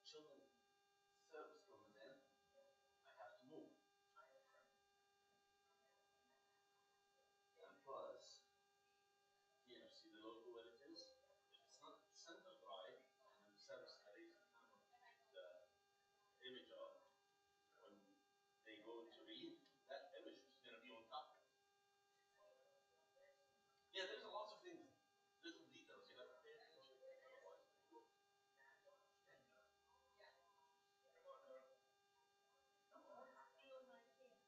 children service comes in, I have to move. And plus, here, see the logo where it is? If it's not center right, and then the service arrays kind of the image of when they go to read, that image is going to be on top. Yeah, there's a lot of things, little details you have to pay attention to.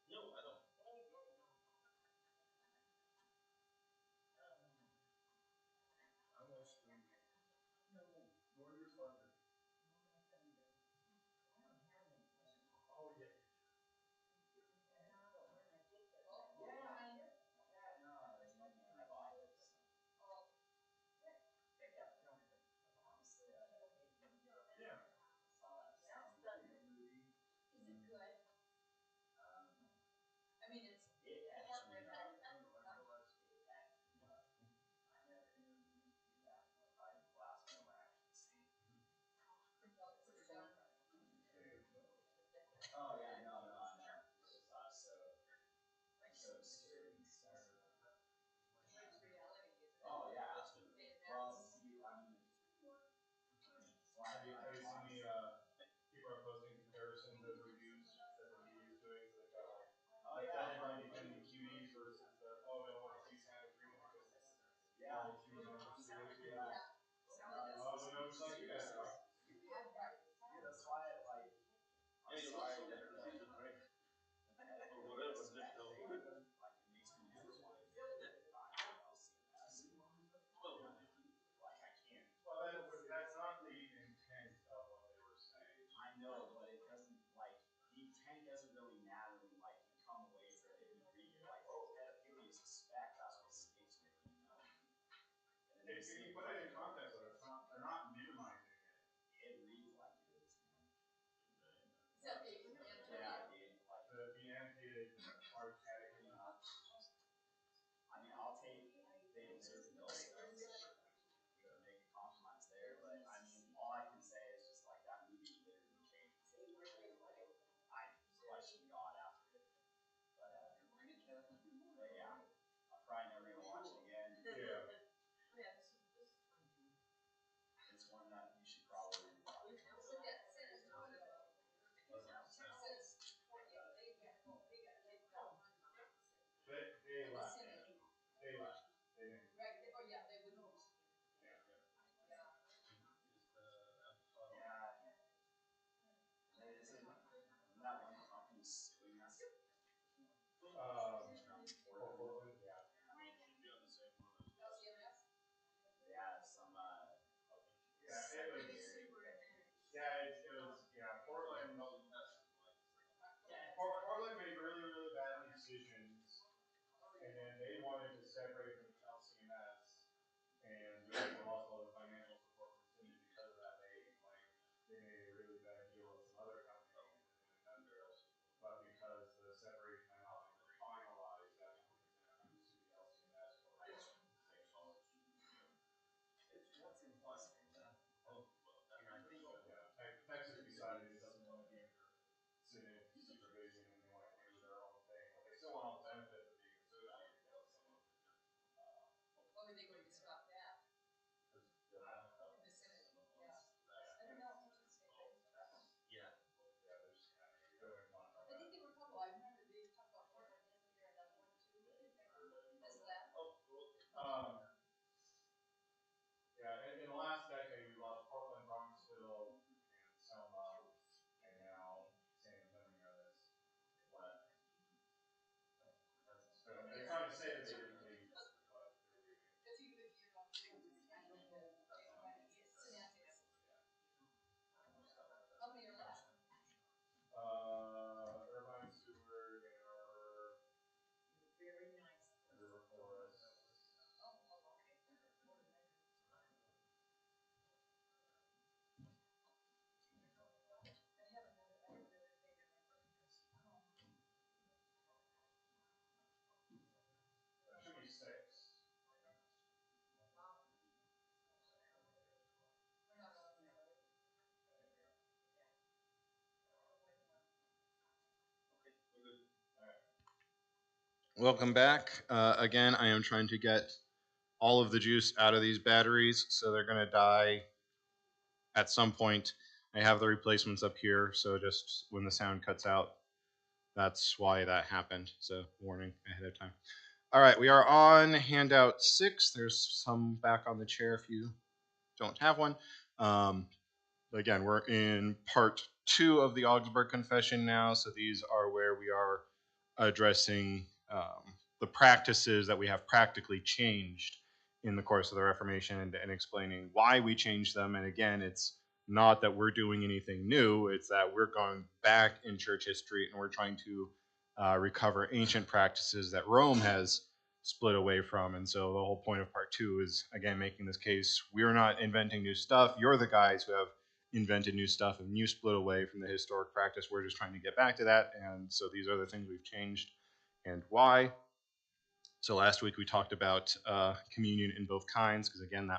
No, I don't. Welcome back. Again, I am trying to get all of the juice out of these batteries, so they're going to die at some point. I have the replacements up here, so just when the sound cuts out, that's why that happened. So, warning ahead of time. All right, we are on handout 6. There's some back on the chair if you don't have one. Again, we're in part 2 of the Augsburg Confession now, so these are where we are addressing the practices that we have practically changed in the course of the Reformation and explaining why we changed them. And again, it's not that we're doing anything new, it's that we're going back in church history and we're trying to recover ancient practices that Rome has split away from. And so the whole point of part 2 is, again, making this case we're not inventing new stuff. You're the guys who have invented new stuff and you split away from the historic practice. We're just trying to get back to that. And so these are the things we've changed and why. So last week we talked about communion in both kinds, because again,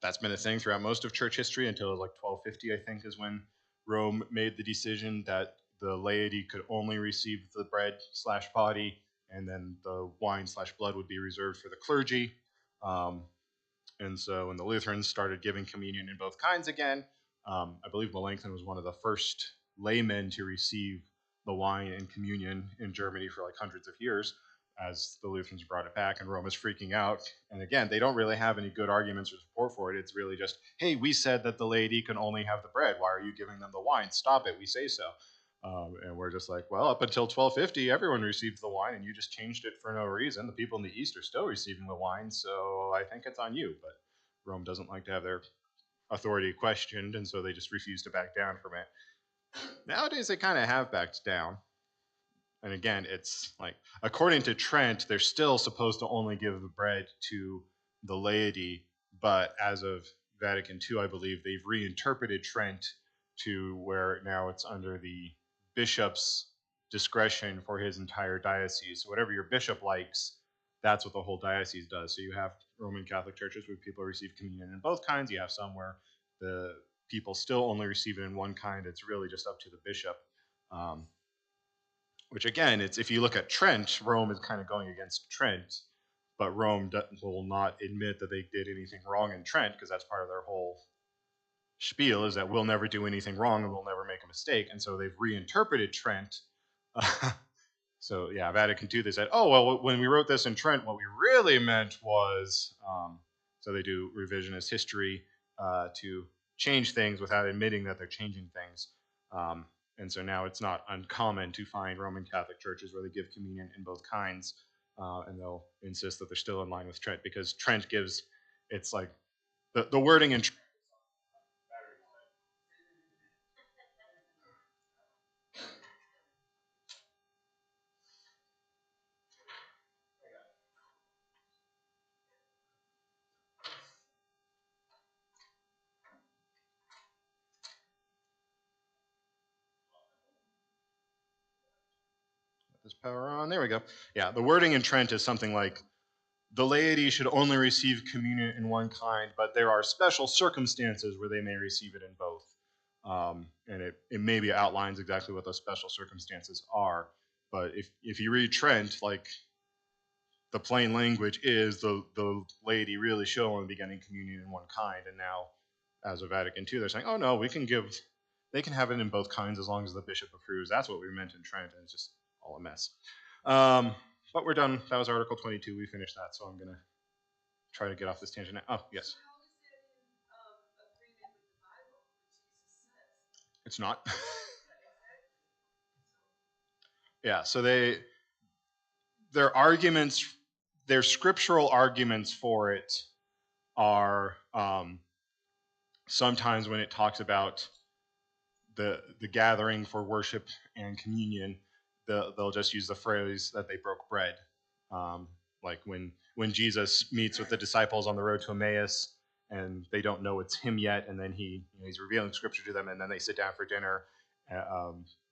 that's been a thing throughout most of church history until like 1250, I think, is when Rome made the decision that the laity could only receive the bread slash body, and then the wine slash blood would be reserved for the clergy. And so when the Lutherans started giving communion in both kinds again, I believe Melanchthon was one of the first laymen to receive the wine and communion in Germany for like hundreds of years as the Lutherans brought it back, and Rome is freaking out. And again, they don't really have any good arguments or support for it. It's really just, hey, we said that the laity can only have the bread. Why are you giving them the wine? Stop it. We say so. And we're just like, well, up until 1250, everyone received the wine, and you just changed it for no reason. The people in the East are still receiving the wine, so I think it's on you. But Rome doesn't like to have their authority questioned, and so they just refuse to back down from it. Nowadays, they kind of have backed down. And again, it's like, according to Trent, they're still supposed to only give the bread to the laity, but as of Vatican II, I believe they've reinterpreted Trent to where now it's under the bishop's discretion for his entire diocese. So whatever your bishop likes, that's what the whole diocese does. So you have Roman Catholic churches where people receive communion in both kinds. You have some where the people still only receive it in one kind. It's really just up to the bishop. Which again, it's if you look at Trent, Rome is kind of going against Trent, but Rome will not admit that they did anything wrong in Trent because that's part of their whole spiel is that we'll never do anything wrong and we'll never make a mistake. And so they've reinterpreted Trent. So yeah, Vatican II, they said, oh, well, when we wrote this in Trent, what we really meant was, so they do revisionist history to change things without admitting that they're changing things. And so now it's not uncommon to find Roman Catholic churches where they give communion in both kinds, and they'll insist that they're still in line with Trent because Trent gives, it's like the wording in this power on. There we go. Yeah, the wording in Trent is something like the laity should only receive communion in one kind, but there are special circumstances where they may receive it in both. And it maybe outlines exactly what those special circumstances are. But if you read Trent, like the plain language is the laity really should only be getting communion in one kind. And now, as of Vatican II, they're saying, oh no, they can have it in both kinds as long as the bishop approves. That's what we meant in Trent, and it's just all a mess. But we're done. That was Article 22. We finished that, so I'm going to try to get off this tangent now. Oh, yes. It's not. Yeah, so their arguments, their scriptural arguments for it are sometimes when it talks about the gathering for worship and communion, they'll just use the phrase that they broke bread. Like when Jesus meets with the disciples on the road to Emmaus, and they don't know it's him yet, and then he's revealing scripture to them, and then they sit down for dinner,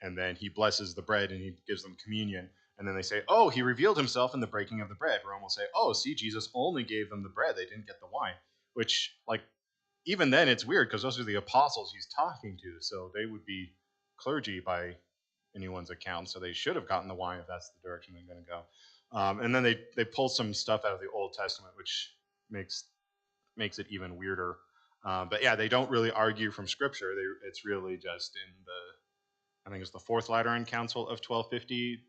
and then he blesses the bread and he gives them communion, and then they say, oh, he revealed himself in the breaking of the bread. Rome will say, oh, see, Jesus only gave them the bread, they didn't get the wine. Which, like, even then it's weird because those are the apostles he's talking to, so they would be clergy by anyone's account, so they should have gotten the wine if that's the direction they're going to go. And then they pull some stuff out of the Old Testament, which makes it even weirder. But yeah, they don't really argue from Scripture. It's really just in I think it's the Fourth Lateran Council of 1250.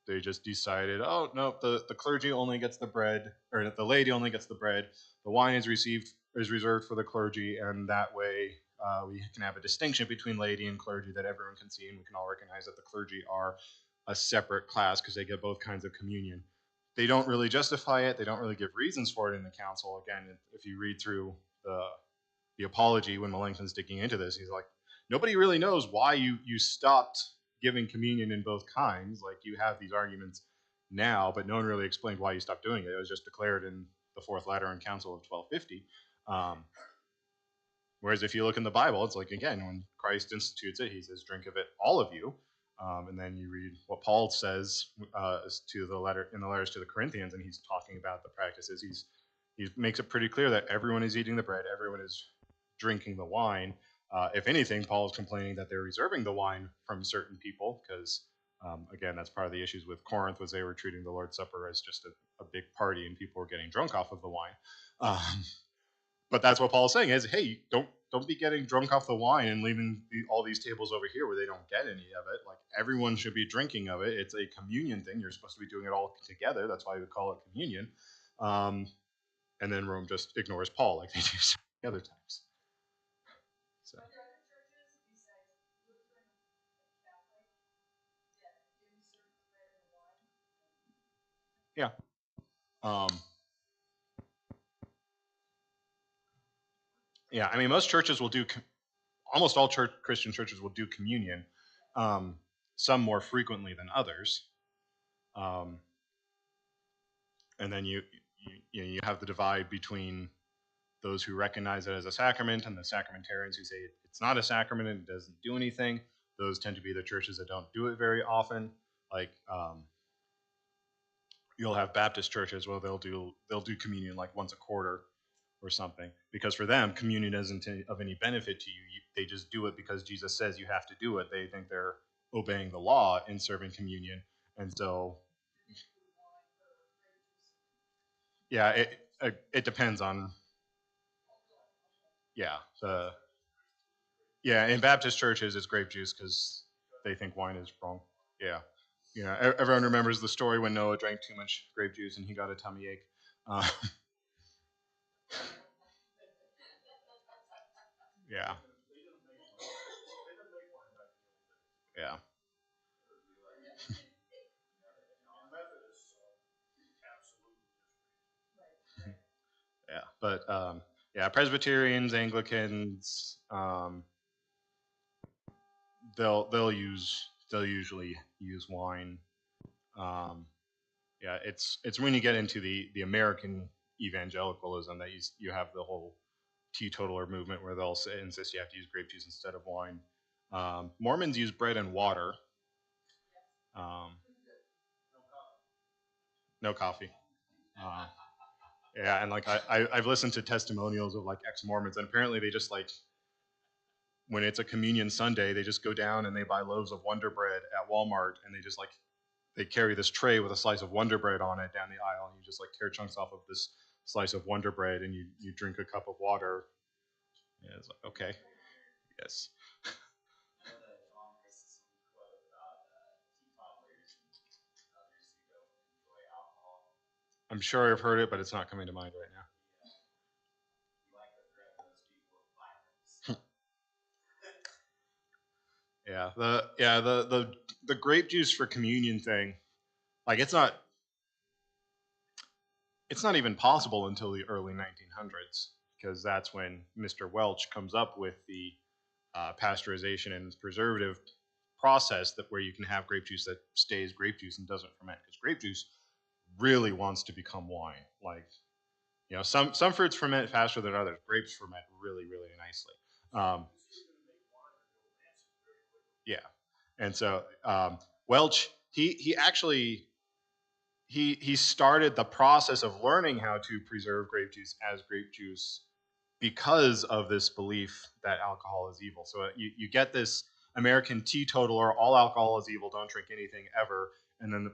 They just decided, oh no, the clergy only gets the bread, or the laity only gets the bread. The wine is reserved for the clergy, and that way we can have a distinction between laity and clergy that everyone can see, and we can all recognize that the clergy are a separate class because they get both kinds of communion. They don't really justify it. They don't really give reasons for it in the council. Again, if you read through the apology when Melanchthon's digging into this, he's like, nobody really knows why you stopped giving communion in both kinds. Like, you have these arguments now, but no one really explained why you stopped doing it. It was just declared in the Fourth Lateran Council of 1250. Whereas if you look in the Bible, it's like, again, when Christ institutes it, he says, drink of it, all of you. And then you read what Paul says in the letters to the Corinthians, and he's talking about the practices. He makes it pretty clear that everyone is eating the bread, everyone is drinking the wine. If anything, Paul is complaining that they're reserving the wine from certain people because, again, that's part of the issues with Corinth, was they were treating the Lord's Supper as just a big party and people were getting drunk off of the wine. But that's what Paul's saying is, hey, don't be getting drunk off the wine and leaving all these tables over here where they don't get any of it. Like, everyone should be drinking of it. It's a communion thing. You're supposed to be doing it all together. That's why we call it communion. And then Rome just ignores Paul like they do the other times. So. Yeah. Yeah, I mean, most churches will do, almost all Christian churches will do communion, some more frequently than others. And then you have the divide between those who recognize it as a sacrament and the sacramentarians who say it's not a sacrament and it doesn't do anything. Those tend to be the churches that don't do it very often. Like, you'll have Baptist churches where they'll do communion like once a quarter or something, because for them communion isn't of any benefit to you. They just do it because Jesus says you have to do it. They think they're obeying the law in serving communion, and so yeah, it depends on in Baptist churches it's grape juice because they think wine is wrong. Everyone remembers the story when Noah drank too much grape juice and he got a tummy ache. Yeah. Yeah, but Presbyterians, Anglicans, they'll usually use wine. It's when you get into the American evangelicalism that you have the whole teetotaler movement where they'll insist you have to use grape juice instead of wine. Mormons use bread and water. No coffee. And like I've listened to testimonials of like ex-Mormons, and apparently they just, like, when it's a communion Sunday, they just go down and they buy loaves of Wonder Bread at Walmart, and they just, like, they carry this tray with a slice of Wonder Bread on it down the aisle, and you just, like, tear chunks off of this slice of Wonder Bread, and you drink a cup of water. Yeah, it's like, okay, yes. I'm sure I've heard it, but it's not coming to mind right now. The grape juice for communion thing, like, it's not even possible until the early 1900s, because that's when Mr. Welch comes up with the pasteurization and preservative process where you can have grape juice that stays grape juice and doesn't ferment, because grape juice really wants to become wine. Like, some fruits ferment faster than others. Grapes ferment really, really nicely. And so Welch, he actually he started the process of learning how to preserve grape juice as grape juice because of this belief that alcohol is evil. So you get this American teetotaler, all alcohol is evil, don't drink anything ever.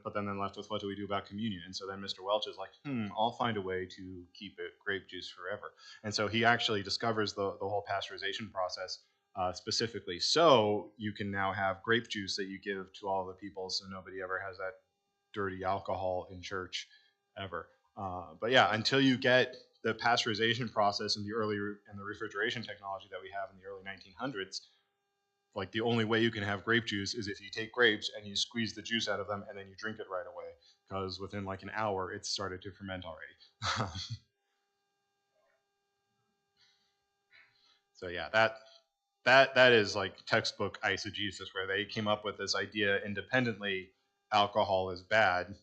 But then they're left with, what do we do about communion? And so then Mr. Welch is like, I'll find a way to keep it grape juice forever. And so he actually discovers the whole pasteurization process specifically. So you can now have grape juice that you give to all the people, so nobody ever has that dirty alcohol in church ever. But yeah, until you get the pasteurization process and the refrigeration technology that we have in the early 1900s, like the only way you can have grape juice is if you take grapes and you squeeze the juice out of them and then you drink it right away, because within like an hour it's started to ferment already. So yeah, that is like textbook eisegesis, where they came up with this idea independently, alcohol is bad,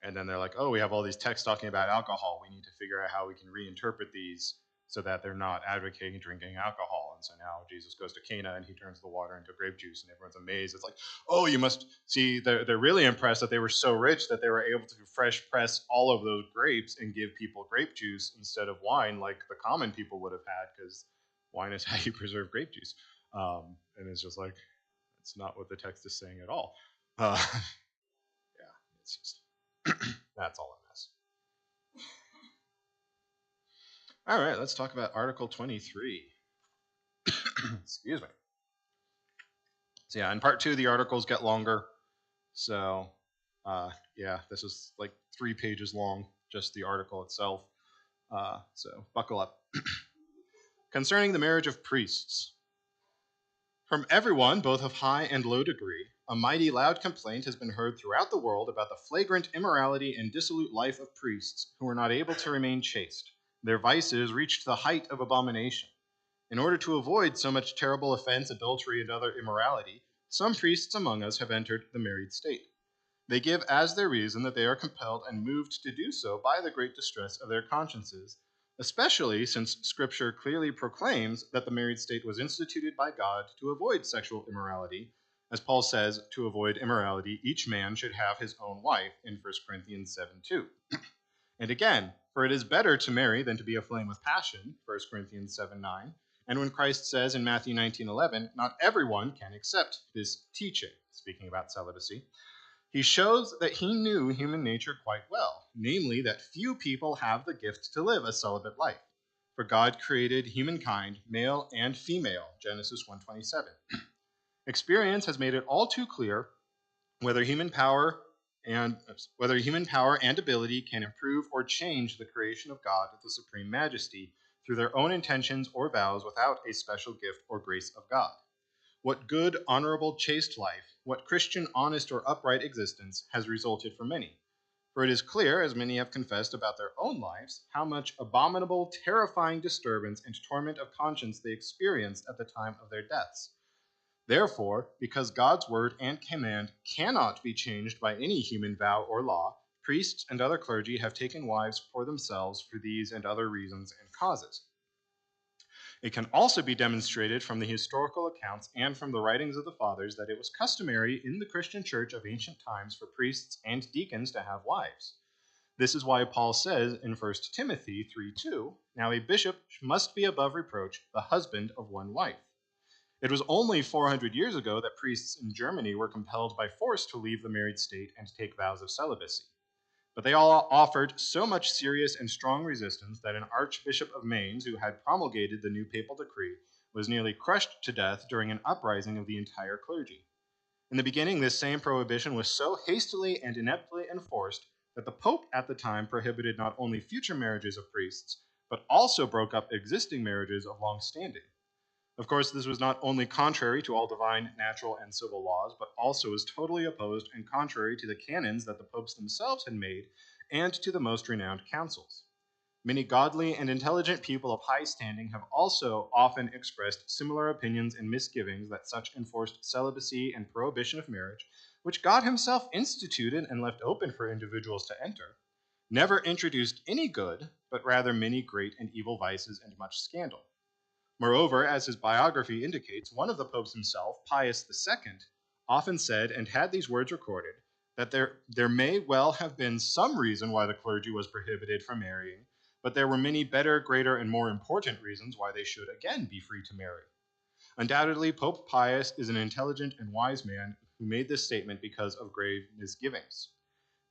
and then they're like, oh, we have all these texts talking about alcohol, we need to figure out how we can reinterpret these so that they're not advocating drinking alcohol. And so now Jesus goes to Cana and he turns the water into grape juice, and everyone's amazed. It's like, oh, you must see, they're really impressed that they were so rich that they were able to fresh press all of those grapes and give people grape juice instead of wine like the common people would have had, because wine is how you preserve grape juice. And it's just like, it's not what the text is saying at all. Yeah, it's just, that's all a mess. All right, let's talk about Article 23. Excuse me. So yeah, in part 2, the articles get longer. So yeah, this is like 3 pages long, just the article itself. So buckle up. Concerning the marriage of priests. From everyone, both of high and low degree, a mighty loud complaint has been heard throughout the world about the flagrant immorality and dissolute life of priests who are not able to remain chaste. Their vices reached the height of abomination. In order to avoid so much terrible offense, adultery, and other immorality, some priests among us have entered the married state. They give as their reason that they are compelled and moved to do so by the great distress of their consciences, especially since Scripture clearly proclaims that the married state was instituted by God to avoid sexual immorality. As Paul says, to avoid immorality, each man should have his own wife in 1 Corinthians 7:2. And again, for it is better to marry than to be aflame with passion, 1 Corinthians 7:9. And when Christ says in Matthew 19:11, not everyone can accept this teaching, speaking about celibacy, he shows that he knew human nature quite well, namely that few people have the gift to live a celibate life. For God created humankind, male and female, Genesis 1:27. Experience has made it all too clear whether human power and ability can improve or change the creation of God, the supreme majesty, through their own intentions or vows without a special gift or grace of God. What good, honorable, chaste life, what Christian, honest, or upright existence has resulted for many? For it is clear, as many have confessed about their own lives, how much abominable, terrifying disturbance and torment of conscience they experienced at the time of their deaths. Therefore, because God's word and command cannot be changed by any human vow or law, priests and other clergy have taken wives for themselves for these and other reasons and causes. It can also be demonstrated from the historical accounts and from the writings of the fathers that it was customary in the Christian church of ancient times for priests and deacons to have wives. This is why Paul says in 1 Timothy 3:2, now a bishop must be above reproach, the husband of one wife. It was only 400 years ago that priests in Germany were compelled by force to leave the married state and take vows of celibacy. But they all offered so much serious and strong resistance that an Archbishop of Mainz, who had promulgated the new papal decree, was nearly crushed to death during an uprising of the entire clergy. In the beginning, this same prohibition was so hastily and ineptly enforced that the Pope at the time prohibited not only future marriages of priests, but also broke up existing marriages of long standing. Of course, this was not only contrary to all divine, natural, and civil laws, but also was totally opposed and contrary to the canons that the popes themselves had made and to the most renowned councils. Many godly and intelligent people of high standing have also often expressed similar opinions and misgivings that such enforced celibacy and prohibition of marriage, which God himself instituted and left open for individuals to enter, never introduced any good, but rather many great and evil vices and much scandal. Moreover, as his biography indicates, one of the popes himself, Pius II, often said and had these words recorded, that there may well have been some reason why the clergy was prohibited from marrying, but there were many better, greater, and more important reasons why they should again be free to marry. Undoubtedly, Pope Pius is an intelligent and wise man who made this statement because of grave misgivings.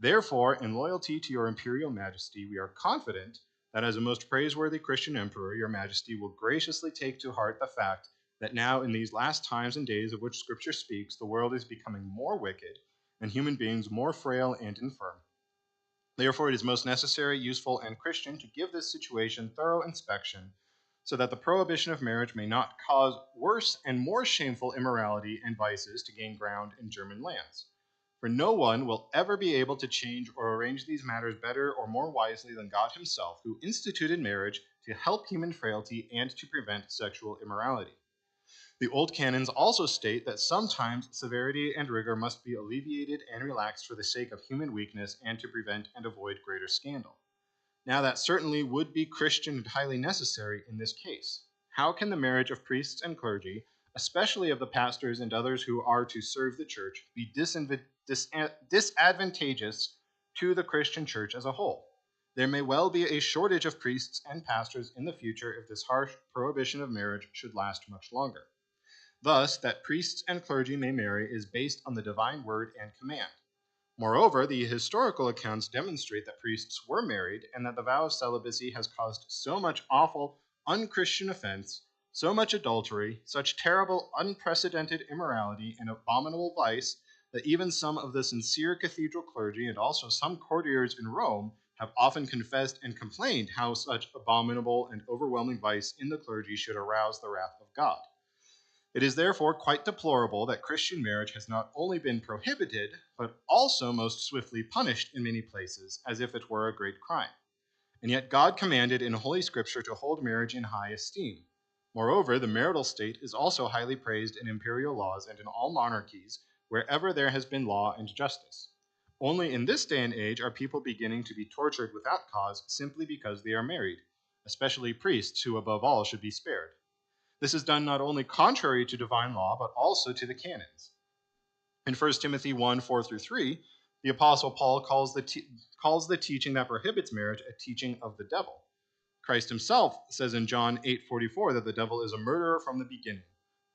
Therefore, in loyalty to your imperial majesty, we are confident that as a most praiseworthy Christian emperor, your majesty will graciously take to heart the fact that now, in these last times and days of which Scripture speaks, the world is becoming more wicked and human beings more frail and infirm. Therefore, it is most necessary, useful, and Christian to give this situation thorough inspection, so that the prohibition of marriage may not cause worse and more shameful immorality and vices to gain ground in German lands. For no one will ever be able to change or arrange these matters better or more wisely than God Himself, who instituted marriage to help human frailty and to prevent sexual immorality. The old canons also state that sometimes severity and rigor must be alleviated and relaxed for the sake of human weakness and to prevent and avoid greater scandal. Now, that certainly would be Christian and highly necessary in this case. How can the marriage of priests and clergy, especially of the pastors and others who are to serve the church, be disadvantageous to the Christian church as a whole? There may well be a shortage of priests and pastors in the future if this harsh prohibition of marriage should last much longer. Thus, that priests and clergy may marry is based on the divine word and command. Moreover, the historical accounts demonstrate that priests were married and that the vow of celibacy has caused so much awful, unchristian offense, so much adultery, such terrible, unprecedented immorality and abominable vice that even some of the sincere cathedral clergy and also some courtiers in Rome have often confessed and complained how such abominable and overwhelming vice in the clergy should arouse the wrath of God. It is therefore quite deplorable that Christian marriage has not only been prohibited, but also most swiftly punished in many places, as if it were a great crime. And yet God commanded in Holy Scripture to hold marriage in high esteem. Moreover, the marital state is also highly praised in imperial laws and in all monarchies, wherever there has been law and justice. Only in this day and age are people beginning to be tortured without cause simply because they are married, especially priests who above all should be spared. This is done not only contrary to divine law, but also to the canons. In 1 Timothy 1, 4 through 3, the Apostle Paul calls the teaching that prohibits marriage a teaching of the devil. Christ himself says in John 8:44 that the devil is a murderer from the beginning.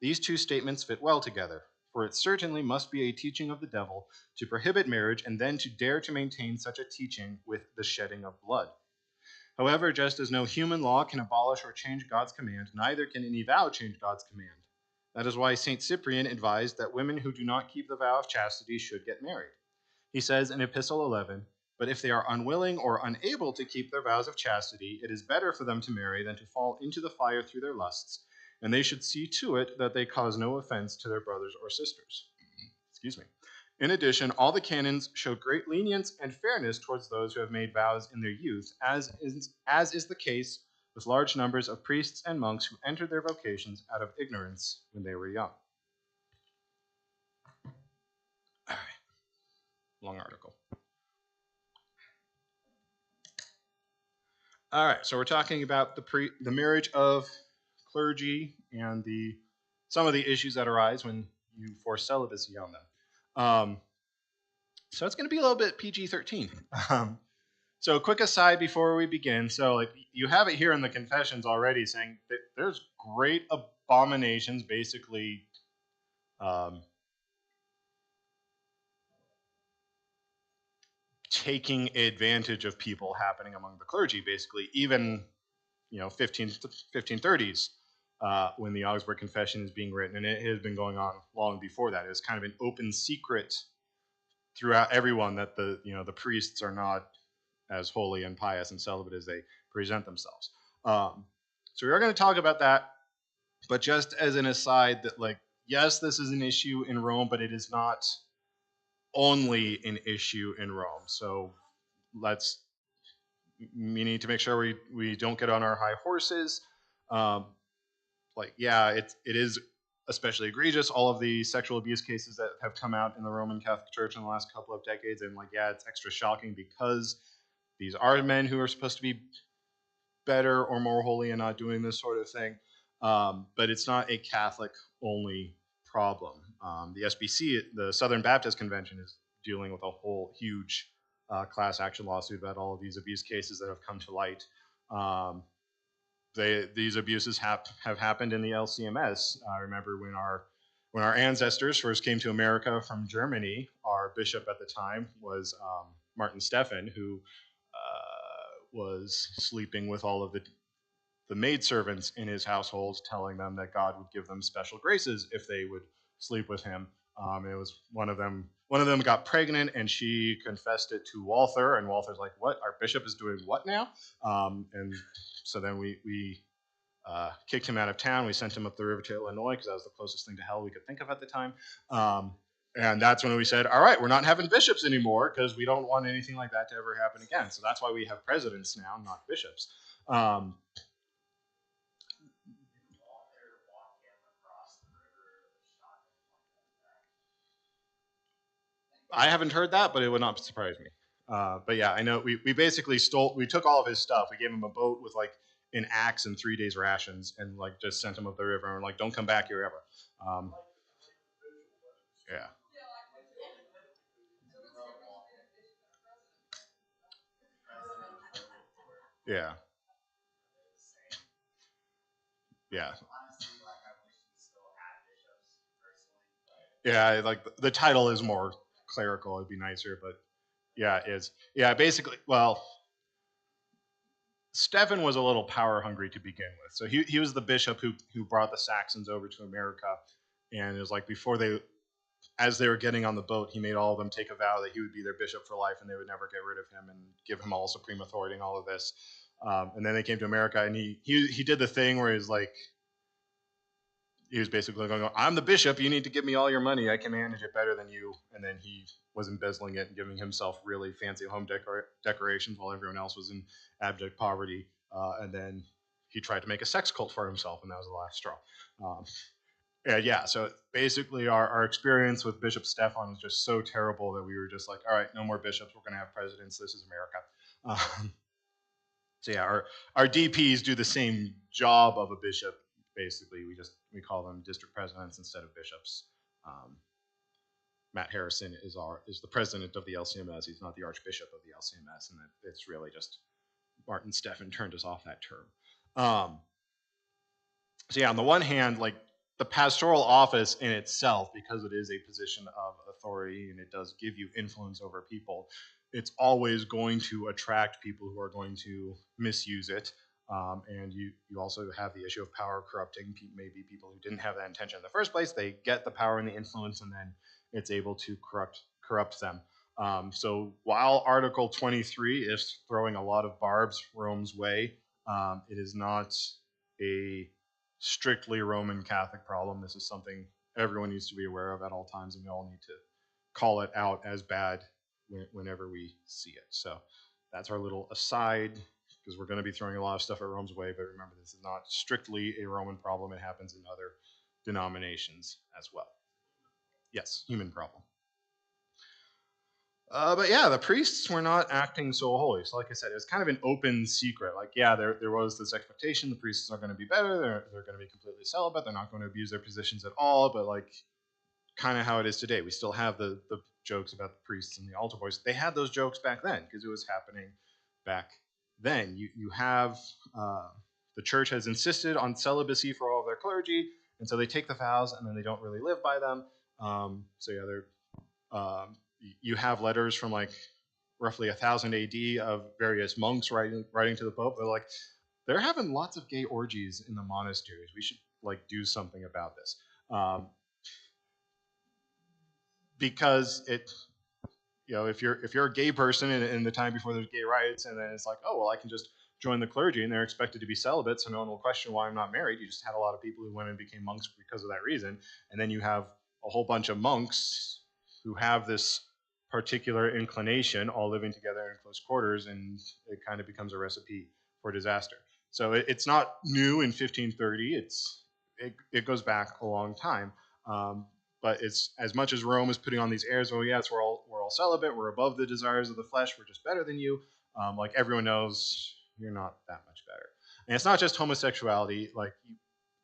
These two statements fit well together, for it certainly must be a teaching of the devil to prohibit marriage and then to dare to maintain such a teaching with the shedding of blood. However, just as no human law can abolish or change God's command, neither can any vow change God's command. That is why St. Cyprian advised that women who do not keep the vow of chastity should get married. He says in Epistle 11, "But if they are unwilling or unable to keep their vows of chastity, it is better for them to marry than to fall into the fire through their lusts, and they should see to it that they cause no offense to their brothers or sisters." Excuse me. In addition, all the canons show great lenience and fairness towards those who have made vows in their youth, as is the case with large numbers of priests and monks who entered their vocations out of ignorance when they were young. All right. Long article. All right, so we're talking about the marriage of clergy and some of the issues that arise when you force celibacy on them. So it's going to be a little bit PG-13. So a quick aside before we begin. So like you have it here in the confessions already saying that there's great abominations basically taking advantage of people happening among the clergy, basically, even 1530s when the Augsburg Confession is being written, and it has been going on long before that. It's kind of an open secret throughout everyone that the priests are not as holy and pious and celibate as they present themselves. So we are going to talk about that, but just as an aside that yes, this is an issue in Rome, but it is not only an issue in Rome. So we need to make sure we don't get on our high horses. It is especially egregious, all of the sexual abuse cases that have come out in the Roman Catholic Church in the last couple of decades, and it's extra shocking because these are men who are supposed to be better or more holy and not doing this sort of thing. But it's not a Catholic-only problem. The SBC, the Southern Baptist Convention, is dealing with a whole huge class action lawsuit about all of these abuse cases that have come to light. these abuses have happened in the LCMS. I remember when our ancestors first came to America from Germany, our bishop at the time was Martin Stephan, who was sleeping with all of the maidservants in his household, telling them that God would give them special graces if they would sleep with him. It was one of them. One of them got pregnant, and she confessed it to Walther. And Walther's like, "What? Our bishop is doing what now?" And so then we kicked him out of town. We sent him up the river to Illinois because that was the closest thing to hell we could think of at the time. And that's when we said, all right, we're not having bishops anymore because we don't want anything like that to ever happen again. So that's why we have presidents now, not bishops. I haven't heard that, but it would not surprise me. But yeah, I know we basically we took all of his stuff. We gave him a boat with like an axe and 3 days rations and like just sent him up the river and we're like, don't come back here ever. Yeah. Yeah. Yeah. Yeah, like the title is more clerical. It'd be nicer, but yeah, it is. Yeah, basically, well, Stephen was a little power hungry to begin with. So he was the bishop who brought the Saxons over to America, and it was like before as they were getting on the boat, he made all of them take a vow that he would be their bishop for life, and they would never get rid of him and give him all supreme authority and all of this. And then they came to America, and he did the thing where he's like, he was basically going, I'm the bishop, you need to give me all your money, I can manage it better than you. And then he was embezzling it and giving himself really fancy home decorations while everyone else was in abject poverty. And then he tried to make a sex cult for himself, and that was the last straw. And yeah, so basically our experience with Bishop Stephan was just so terrible that we were just like, all right, no more bishops, we're going to have presidents, this is America. So yeah, our DPs do the same job of a bishop. Basically, we call them district presidents instead of bishops. Matt Harrison is the president of the LCMS. He's not the archbishop of the LCMS, and it's really just Martin Stephan turned us off that term. So yeah, on the one hand, like the pastoral office in itself, because it is a position of authority and it does give you influence over people, it's always going to attract people who are going to misuse it. And you also have the issue of power corrupting maybe people who didn't have that intention in the first place. They get the power and the influence, and then it's able to corrupt them. So while Article 23 is throwing a lot of barbs Rome's way, it is not a strictly Roman Catholic problem. This is something everyone needs to be aware of at all times, and we all need to call it out as bad whenever we see it. So that's our little aside, because we're going to be throwing a lot of stuff at Rome's way, but remember, this is not strictly a Roman problem. It happens in other denominations as well. Yes, human problem. But yeah, the priests were not acting so holy. So like I said, it was kind of an open secret. Like, yeah, there was this expectation the priests are going to be better. They're going to be completely celibate. They're not going to abuse their positions at all. But like, kind of how it is today. We still have the jokes about the priests and the altar boys. They had those jokes back then because it was happening back then. You have the church has insisted on celibacy for all of their clergy, and so they take the vows and then they don't really live by them. So yeah, they're you have letters from like roughly 1000 AD of various monks writing to the Pope. They're having lots of gay orgies in the monasteries. We should like do something about this, because if you're a gay person in the time before there's gay rights, and then it's like, oh well, I can just join the clergy and they're expected to be celibate, so no one will question why I'm not married. You just had a lot of people who went and became monks because of that reason, and then you have a whole bunch of monks who have this particular inclination all living together in close quarters, and it kind of becomes a recipe for disaster. So it's not new in 1530. It goes back a long time. But it's as much as Rome is putting on these airs. Oh yes, we're all celibate. We're above the desires of the flesh. We're just better than you. Like everyone knows, you're not that much better. And it's not just homosexuality. Like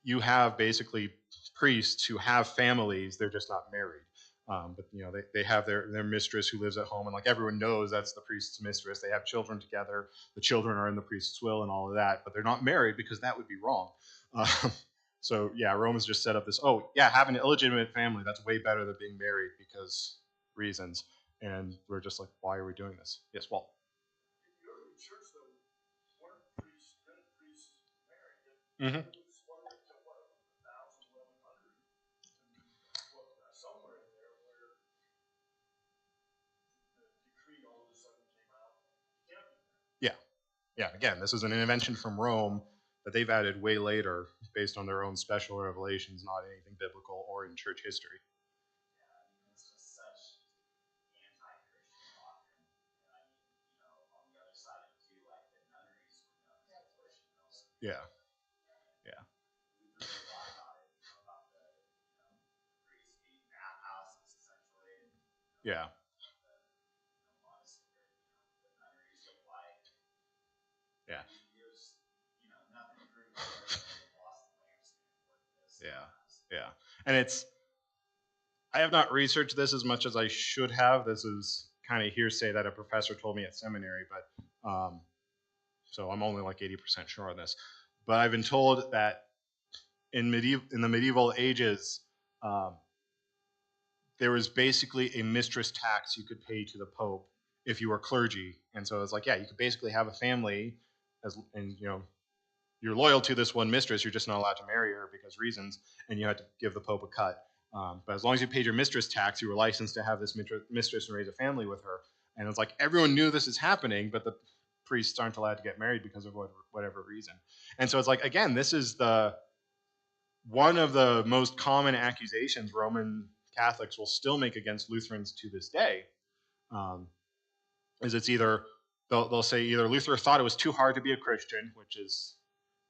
you have basically priests who have families. They're just not married. But they have their mistress who lives at home, and like everyone knows that's the priest's mistress. They have children together. The children are in the priest's will and all of that, but they're not married because that would be wrong. So yeah, Rome has just set up this. Oh yeah, having an illegitimate family, that's way better than being married because reasons. And we're just like, why are we doing this? Yes, Walt. Mm-hmm. Yeah, yeah. Again, this is an invention from Rome that they've added way later based on their own special revelations, not anything biblical or in church history. Yeah, yeah, yeah, yeah, yeah, yeah. And I have not researched this as much as I should have. This is kind of hearsay that a professor told me at seminary, but so I'm only like 80% sure on this. But I've been told that in the medieval ages, um, there was basically a mistress tax you could pay to the Pope if you were clergy, and so it's like, yeah, you could basically have a family, and you're loyal to this one mistress. You're just not allowed to marry her because reasons, and you had to give the Pope a cut. But as long as you paid your mistress tax, you were licensed to have this mistress and raise a family with her. And it's like everyone knew this is happening, but the priests aren't allowed to get married because of whatever reason. And so it's like, again, this is the one of the most common accusations Roman Catholics will still make against Lutherans to this day. Um, is it's either they'll say either Luther thought it was too hard to be a Christian, which is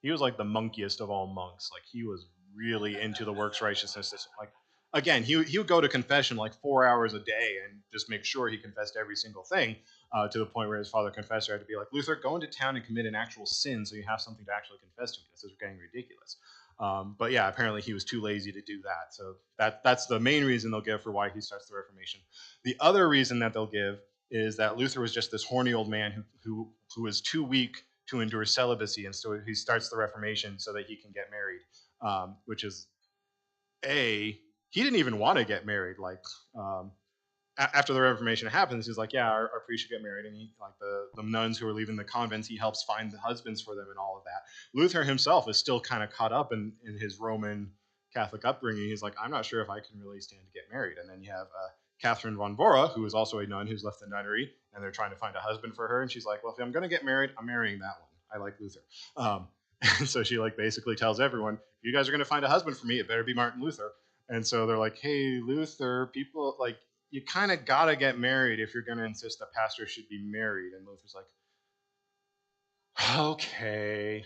he was like the monkiest of all monks. Like he was really into the works righteousness system. Like again, he would go to confession like 4 hours a day and just make sure he confessed every single thing, to the point where his father confessor had to be like, Luther, go into town and commit an actual sin so you have something to actually confess to me. This is getting ridiculous. But yeah, apparently he was too lazy to do that. So that's the main reason they'll give for why he starts the Reformation. The other reason that they'll give is that Luther was just this horny old man who was too weak to endure celibacy, and so he starts the Reformation so that he can get married, which is he didn't even want to get married. Like um, after the Reformation happens, he's like, yeah, our priest should get married, and he like the nuns who are leaving the convents, he helps find the husbands for them and all of that. Luther himself is still kind of caught up in his Roman Catholic upbringing. He's like, I'm not sure if I can really stand to get married. And then you have Catherine von Bora, who is also a nun who's left the nunnery, and they're trying to find a husband for her. And she's like, well, if I'm going to get married, I'm marrying that one. I like Luther. And so she like basically tells everyone, if you guys are going to find a husband for me, it better be Martin Luther. And so they're like, hey, Luther, people like, you kind of got to get married if you're going to insist that pastors should be married. And Luther's like, okay.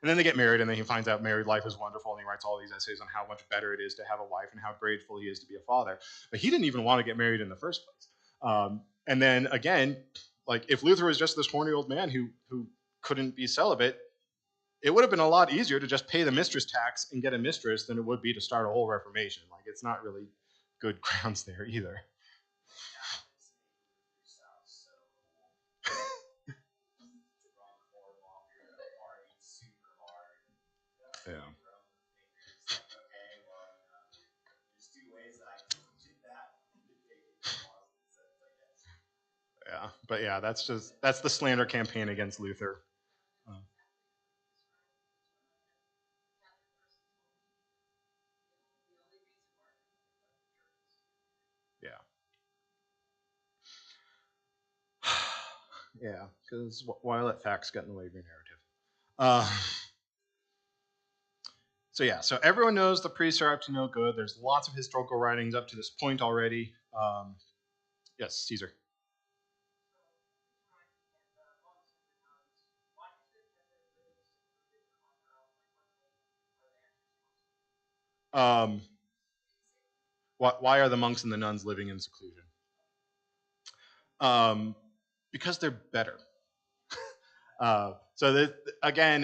And then they get married, and then he finds out married life is wonderful, and he writes all these essays on how much better it is to have a wife and how grateful he is to be a father. But he didn't even want to get married in the first place. And then again, like if Luther was just this horny old man who couldn't be celibate, it would have been a lot easier to just pay the mistress tax and get a mistress than it would be to start a whole Reformation. Like it's not really good grounds there either. Yeah. Yeah, but yeah, that's the slander campaign against Luther. Uh, yeah, yeah, because why let facts get in the way of your narrative? So yeah, so everyone knows the priests are up to no good. There's lots of historical writings up to this point already. Yes, Caesar. Um, why are the monks and the nuns living in seclusion? Um, because they're better. So again,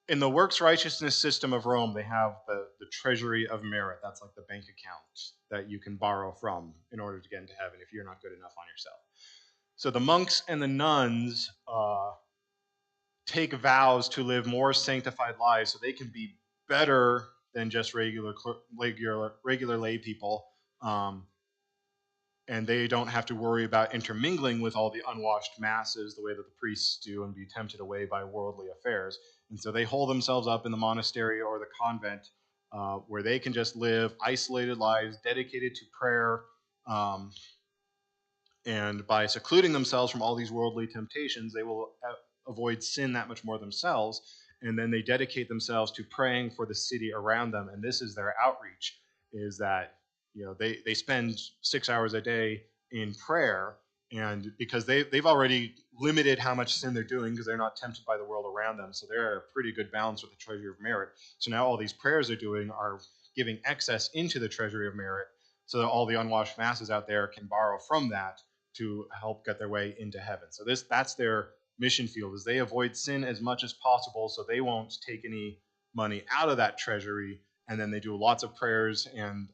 in the works righteousness system of Rome, they have the treasury of merit. That's like the bank account that you can borrow from in order to get into heaven if you're not good enough on yourself. So the monks and the nuns take vows to live more sanctified lives so they can be better than just regular lay people. And they don't have to worry about intermingling with all the unwashed masses the way that the priests do and be tempted away by worldly affairs. And so they hold themselves up in the monastery or the convent where they can just live isolated lives dedicated to prayer. And by secluding themselves from all these worldly temptations, they will avoid sin that much more themselves. And then they dedicate themselves to praying for the city around them. And this is their outreach, is that they spend 6 hours a day in prayer, and because they've already limited how much sin they're doing because they're not tempted by the world around them, so they're a pretty good balance with the treasury of merit. So now all these prayers they're doing are giving excess into the treasury of merit so that all the unwashed masses out there can borrow from that to help get their way into heaven. So that's their mission field, is they avoid sin as much as possible so they won't take any money out of that treasury, and then they do lots of prayers and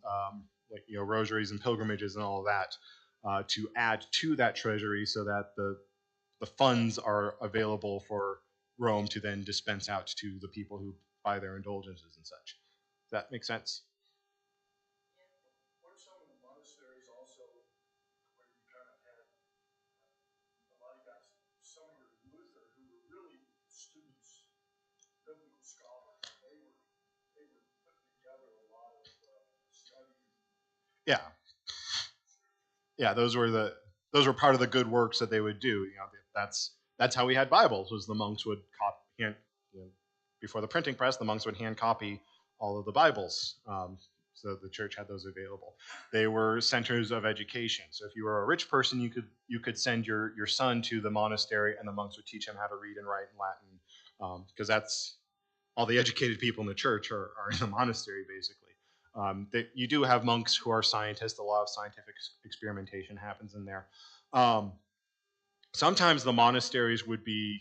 rosaries and pilgrimages and all of that to add to that treasury so that the funds are available for Rome to then dispense out to the people who buy their indulgences and such. Does that make sense? What are some of the monasteries also where you kind of had a lot of guys, some were Luther, who were really students, biblical scholars. They were putting together a lot of study. Yeah. Yeah, those were part of the good works that they would do. That's how we had Bibles. Was the monks would copy before the printing press, the monks would hand copy all of the Bibles. So the church had those available. They were centers of education. So if you were a rich person, you could send your son to the monastery, and the monks would teach him how to read and write in Latin, because that's all the educated people in the church are in the monastery, basically. You do have monks who are scientists. A lot of scientific experimentation happens in there. Sometimes the monasteries would be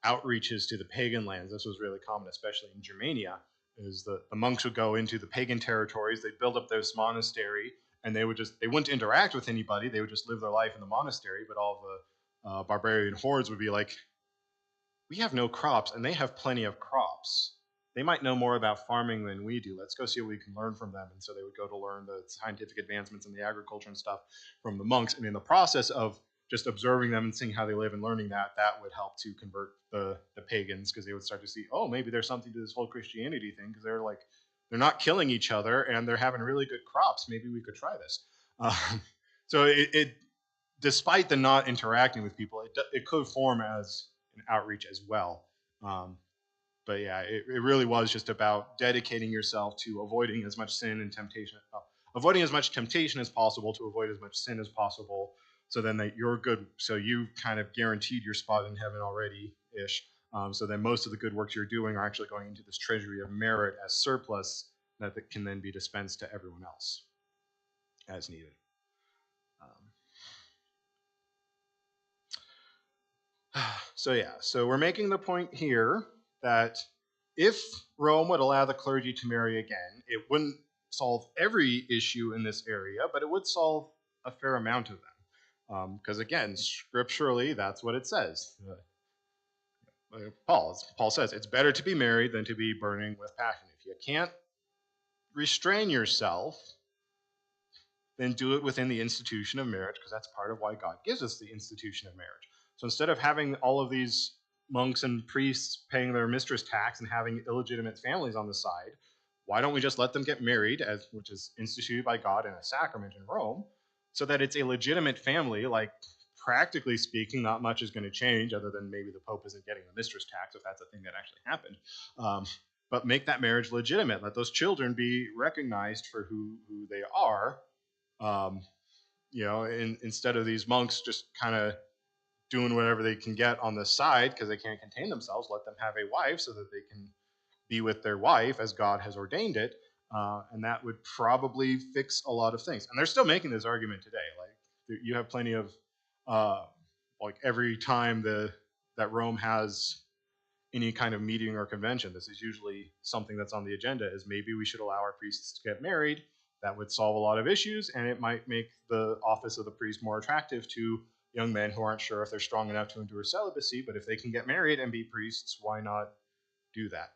outreaches to the pagan lands. This was really common, especially in Germania, is the monks would go into the pagan territories. They'd build up this monastery, and they wouldn't interact with anybody. They would just live their life in the monastery, but all the barbarian hordes would be like, we have no crops, and they have plenty of crops. They might know more about farming than we do. Let's go see what we can learn from them. And so they would go to learn the scientific advancements in the agriculture and stuff from the monks. And in the process of just observing them and seeing how they live and learning that would help to convert the pagans, because they would start to see, oh, maybe there's something to this whole Christianity thing, because they're not killing each other and they're having really good crops. Maybe we could try this. So it despite the not interacting with people, it could form as an outreach as well. But yeah, it really was just about dedicating yourself to avoiding as much sin and temptation, avoiding as much temptation as possible to avoid as much sin as possible. So then that you're good. So you kind of guaranteed your spot in heaven already-ish. So then most of the good works you're doing are actually going into this treasury of merit as surplus that can then be dispensed to everyone else as needed. So we're making the point here that if Rome would allow the clergy to marry again, it wouldn't solve every issue in this area, but it would solve a fair amount of them. Because again, scripturally, that's what it says. Paul says, it's better to be married than to be burning with passion. If you can't restrain yourself, then do it within the institution of marriage, because that's part of why God gives us the institution of marriage. So instead of having all of these monks and priests paying their mistress tax and having illegitimate families on the side, why don't we just let them get married, which is instituted by God in a sacrament in Rome, so that it's a legitimate family? Like, practically speaking, not much is going to change other than maybe the Pope isn't getting the mistress tax, if that's a thing that actually happened. But make that marriage legitimate. Let those children be recognized for who they are. Instead of these monks just kind of doing whatever they can get on the side because they can't contain themselves, let them have a wife so that they can be with their wife as God has ordained it, and that would probably fix a lot of things. And they're still making this argument today. Like, you have plenty of every time that Rome has any kind of meeting or convention. This is usually something that's on the agenda, is maybe we should allow our priests to get married. That would solve a lot of issues, and it might make the office of the priest more attractive to young men who aren't sure if they're strong enough to endure celibacy, but if they can get married and be priests, why not do that?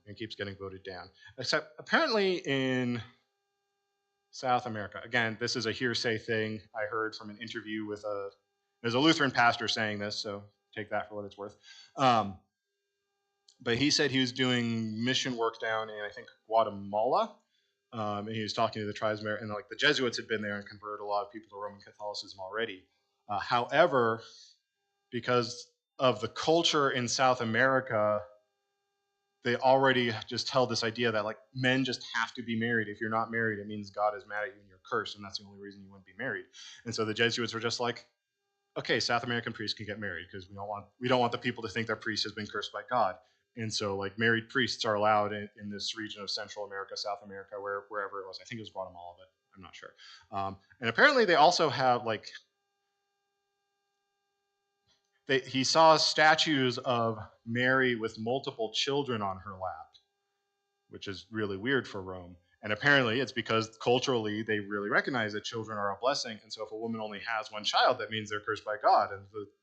It keeps getting voted down. Except apparently in South America, again, this is a hearsay thing I heard from an interview with there's a Lutheran pastor saying this, so take that for what it's worth. But he said he was doing mission work down in, I think, Guatemala, and he was talking to the tribes there, and like the Jesuits had been there and converted a lot of people to Roman Catholicism already. However, because of the culture in South America, they already just held this idea that like men just have to be married. If you're not married, it means God is mad at you and you're cursed, and that's the only reason you wouldn't be married. And so the Jesuits were just like, okay, South American priests can get married because we don't want the people to think their priest has been cursed by God. And so like married priests are allowed in this region of Central America, South America, wherever it was. I think it was Guatemala, but I'm not sure. And apparently they also have like, he saw statues of Mary with multiple children on her lap, which is really weird for Rome. And apparently it's because culturally they really recognize that children are a blessing. And so if a woman only has one child, that means they're cursed by God. And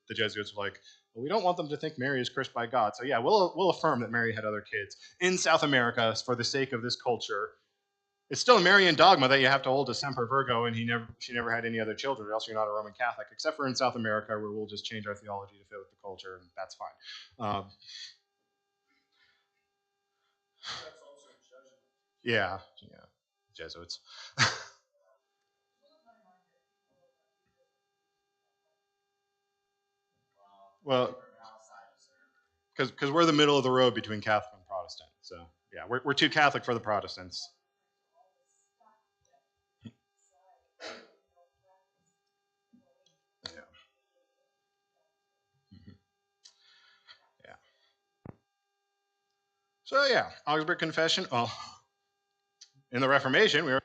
the Jesuits were like, well, we don't want them to think Mary is cursed by God. So yeah, we'll affirm that Mary had other kids in South America for the sake of this culture. It's still a Marian dogma that you have to hold a Semper Virgo, and she never had any other children, or else you're not a Roman Catholic, except for in South America where we'll just change our theology to fit with the culture, and that's fine. That's also Jesuit. Yeah, Jesuits. Well, because we're the middle of the road between Catholic and Protestant, so yeah, we're too Catholic for the Protestants. Yeah. Yeah. So yeah, Augsburg Confession. Well, in the Reformation, we were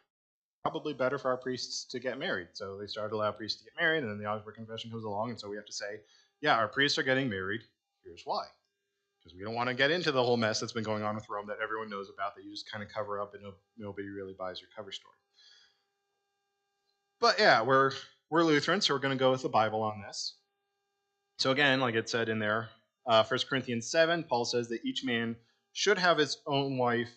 probably better for our priests to get married. So they started to allow priests to get married, and then the Augsburg Confession comes along, and so we have to say, yeah, our priests are getting married. Here's why. Because we don't want to get into the whole mess that's been going on with Rome that everyone knows about, that you just kind of cover up and nobody really buys your cover story. But yeah, we're Lutherans, so we're going to go with the Bible on this. So again, like it said in there, 1 Corinthians 7, Paul says that each man should have his own wife,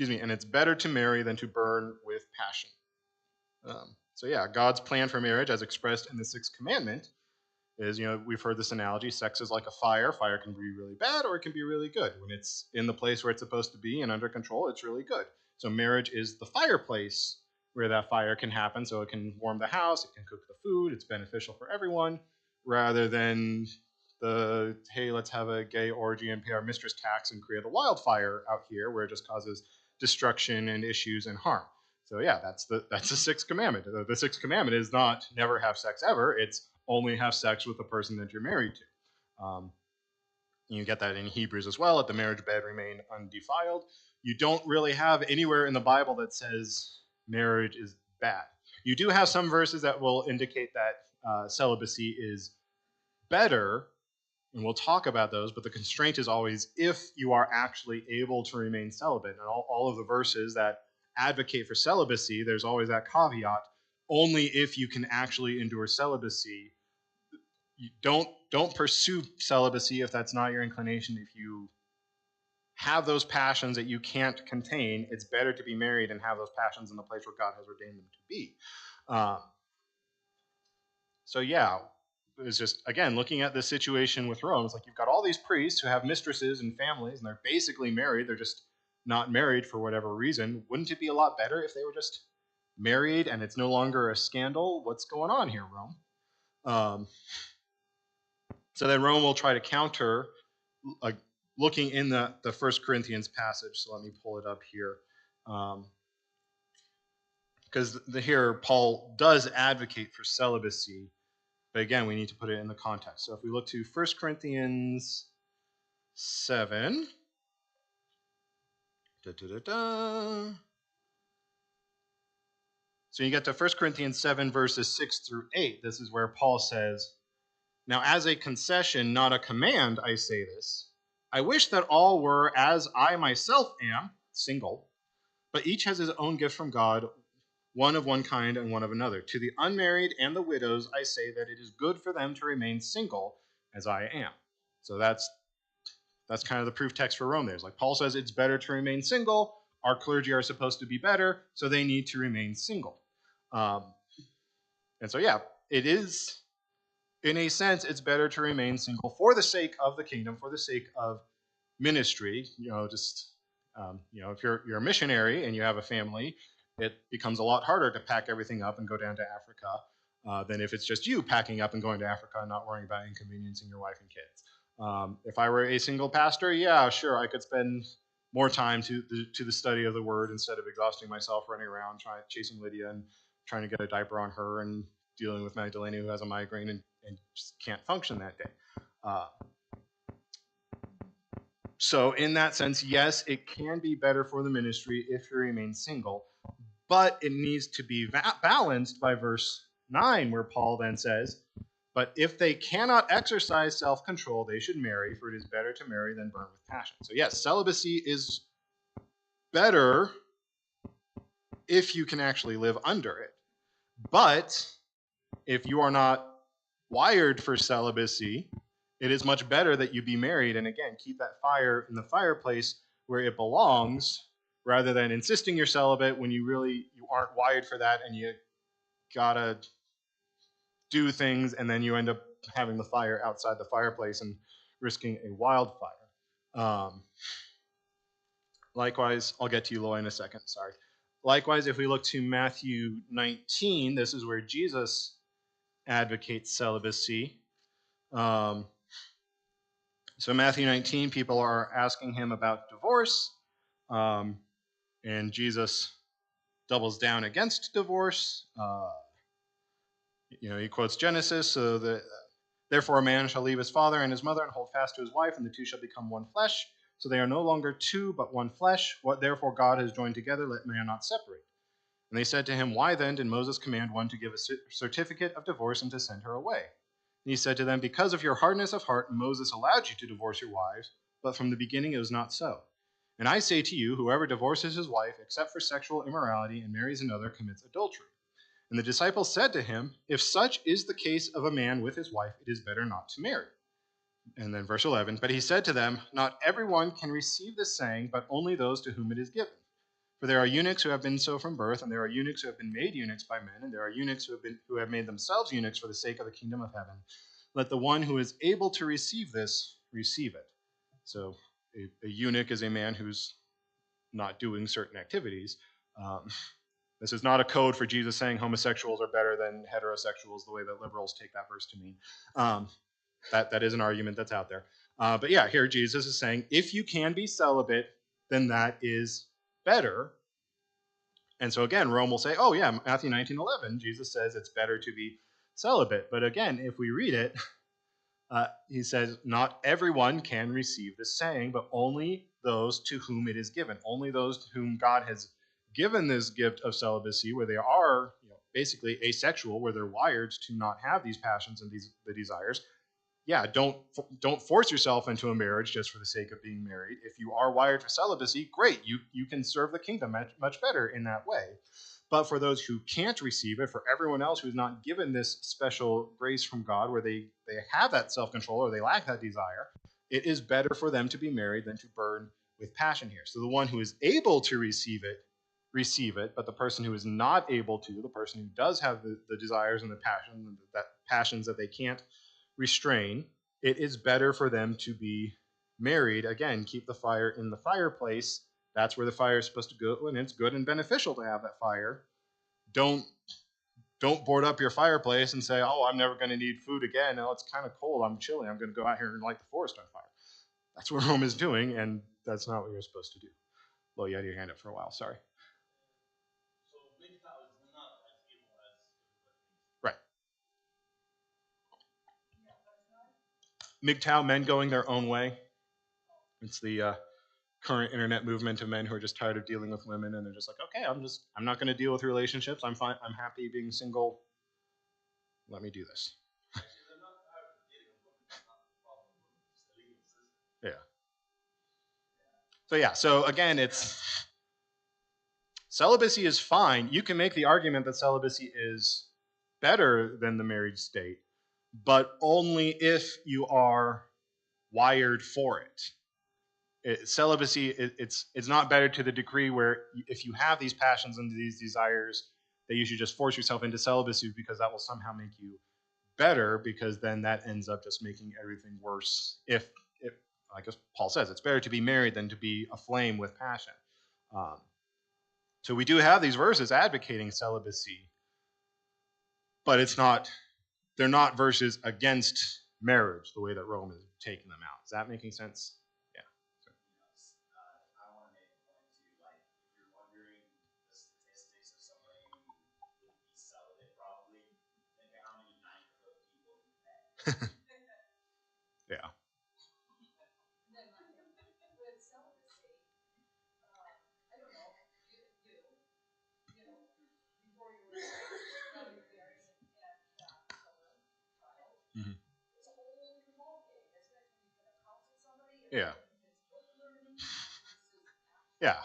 and it's better to marry than to burn with passion. So yeah, God's plan for marriage, as expressed in the Sixth Commandment, is, we've heard this analogy, sex is like a fire. Fire can be really bad or it can be really good. When it's in the place where it's supposed to be and under control, it's really good. So marriage is the fireplace where that fire can happen, so it can warm the house, it can cook the food, it's beneficial for everyone, rather than hey, let's have a gay orgy and pay our mistress tax and create a wildfire out here where it just causes destruction and issues and harm. So yeah, that's the Sixth Commandment. The Sixth Commandment is not never have sex ever. It's only have sex with the person that you're married to. You get that in Hebrews as well. Let the marriage bed remain undefiled. You don't really have anywhere in the Bible that says marriage is bad. You do have some verses that will indicate that celibacy is better, and we'll talk about those, but the constraint is always if you are actually able to remain celibate. And all of the verses that advocate for celibacy, there's always that caveat, only if you can actually endure celibacy. You don't pursue celibacy if that's not your inclination. If you have those passions that you can't contain, it's better to be married and have those passions in the place where God has ordained them to be. So yeah, it's just, again, looking at this situation with Rome, it's like you've got all these priests who have mistresses and families, and they're basically married. They're just not married for whatever reason. Wouldn't it be a lot better if they were just married and it's no longer a scandal? What's going on here, Rome? So then Rome will try to counter, looking in the 1 Corinthians passage. So let me pull it up here. Because here Paul does advocate for celibacy, but again, we need to put it in the context. So if we look to 1 Corinthians 7, so you get to 1 Corinthians 7, verses 6 through 8. This is where Paul says, now as a concession, not a command, I say this, I wish that all were as I myself am, single, but each has his own gift from God, one of one kind and one of another. To the unmarried and the widows, I say that it is good for them to remain single as I am. So that's kind of the proof text for Rome there. It's like Paul says it's better to remain single. Our clergy are supposed to be better, so they need to remain single. And so, yeah, it is, in a sense, it's better to remain single for the sake of the kingdom, for the sake of ministry. If you're a missionary and you have a family, it becomes a lot harder to pack everything up and go down to Africa than if it's just you packing up and going to Africa and not worrying about inconveniencing your wife and kids. If I were a single pastor, yeah, sure, I could spend more time to the study of the word instead of exhausting myself running around chasing Lydia and trying to get a diaper on her and dealing with Magdalena who has a migraine and just can't function that day. So in that sense, yes, it can be better for the ministry if you remain single, but it needs to be balanced by verse 9, where Paul then says, but if they cannot exercise self-control, they should marry, for it is better to marry than burn with passion. So yes, celibacy is better if you can actually live under it. But if you are not wired for celibacy, it is much better that you be married and, again, keep that fire in the fireplace where it belongs, rather than insisting you're celibate when you aren't wired for that and you gotta do things and then you end up having the fire outside the fireplace and risking a wildfire. Likewise, I'll get to you, Loy, in a second, sorry. Likewise, if we look to Matthew 19, this is where Jesus advocates celibacy. So Matthew 19, people are asking him about divorce, and Jesus doubles down against divorce. He quotes Genesis, so that therefore a man shall leave his father and his mother and hold fast to his wife, and the two shall become one flesh. So they are no longer two, but one flesh. What therefore God has joined together, let man not separate. And they said to him, why then did Moses command one to give a certificate of divorce and to send her away? And he said to them, because of your hardness of heart, Moses allowed you to divorce your wives, but from the beginning it was not so. And I say to you, whoever divorces his wife, except for sexual immorality, and marries another, commits adultery. And the disciples said to him, if such is the case of a man with his wife, it is better not to marry. And then verse 11, but he said to them, not everyone can receive this saying, but only those to whom it is given. For there are eunuchs who have been so from birth, and there are eunuchs who have been made eunuchs by men, and there are eunuchs who have made themselves eunuchs for the sake of the kingdom of heaven. Let the one who is able to receive this, receive it. So a eunuch is a man who's not doing certain activities. This is not a code for Jesus saying homosexuals are better than heterosexuals, the way that liberals take that verse to mean. That is an argument that's out there. But yeah, here Jesus is saying, if you can be celibate, then that is better. And so again, Rome will say, oh yeah, Matthew 19:11, Jesus says it's better to be celibate. But again, if we read it, he says, not everyone can receive this saying, but only those to whom it is given. Only those to whom God has given this gift of celibacy, where they are basically asexual, where they're wired to not have these passions and the desires. Yeah, don't force yourself into a marriage just for the sake of being married. If you are wired for celibacy, great, you can serve the kingdom much better in that way. But for those who can't receive it, for everyone else who's not given this special grace from God, where they have that self-control or they lack that desire, it is better for them to be married than to burn with passion here. So the one who is able to receive it, but the person who is not able to, the person who does have the desires and the passions that they can't restrain, it is better for them to be married. Again, keep the fire in the fireplace. That's where the fire is supposed to go, and it's good and beneficial to have that fire. Don't board up your fireplace and say, oh, I'm never going to need food again. Oh, it's kind of cold. I'm chilly. I'm going to go out here and light the forest on fire. That's what Rome is doing, and that's not what you're supposed to do. Well, you had your hand up for a while. Sorry. So MGTOW is not as evil as Right. MGTOW, men going their own way. It's the current internet movement of men who are just tired of dealing with women, and they're just like, okay, I'm not going to deal with relationships. I'm fine. I'm happy being single. Let me do this. actually they're not tired of dealing with women. That's not the problem. It's the legal system. Yeah. So yeah, so again, it's celibacy is fine. You can make the argument that celibacy is better than the married state, but only if you are wired for it. Celibacy, it's not better to the degree where if you have these passions and these desires, that you should just force yourself into celibacy because that will somehow make you better, because then that ends up just making everything worse. If like as Paul says, it's better to be married than to be aflame with passion. Um, so we do have these verses advocating celibacy, but they're not verses against marriage the way that Rome is taking them out. Is that making sense? Yeah. I want to make a point too. Like, if you're wondering the statistics of somebody who would be celibate, probably think of how many 9-foot people you've met. Yeah. With celibacy, I don't know, before you were married and child, Mhm. it's a whole new ballgame, isn't it? When you're gonna counsel somebody, Yeah. it's book learning versus Yeah.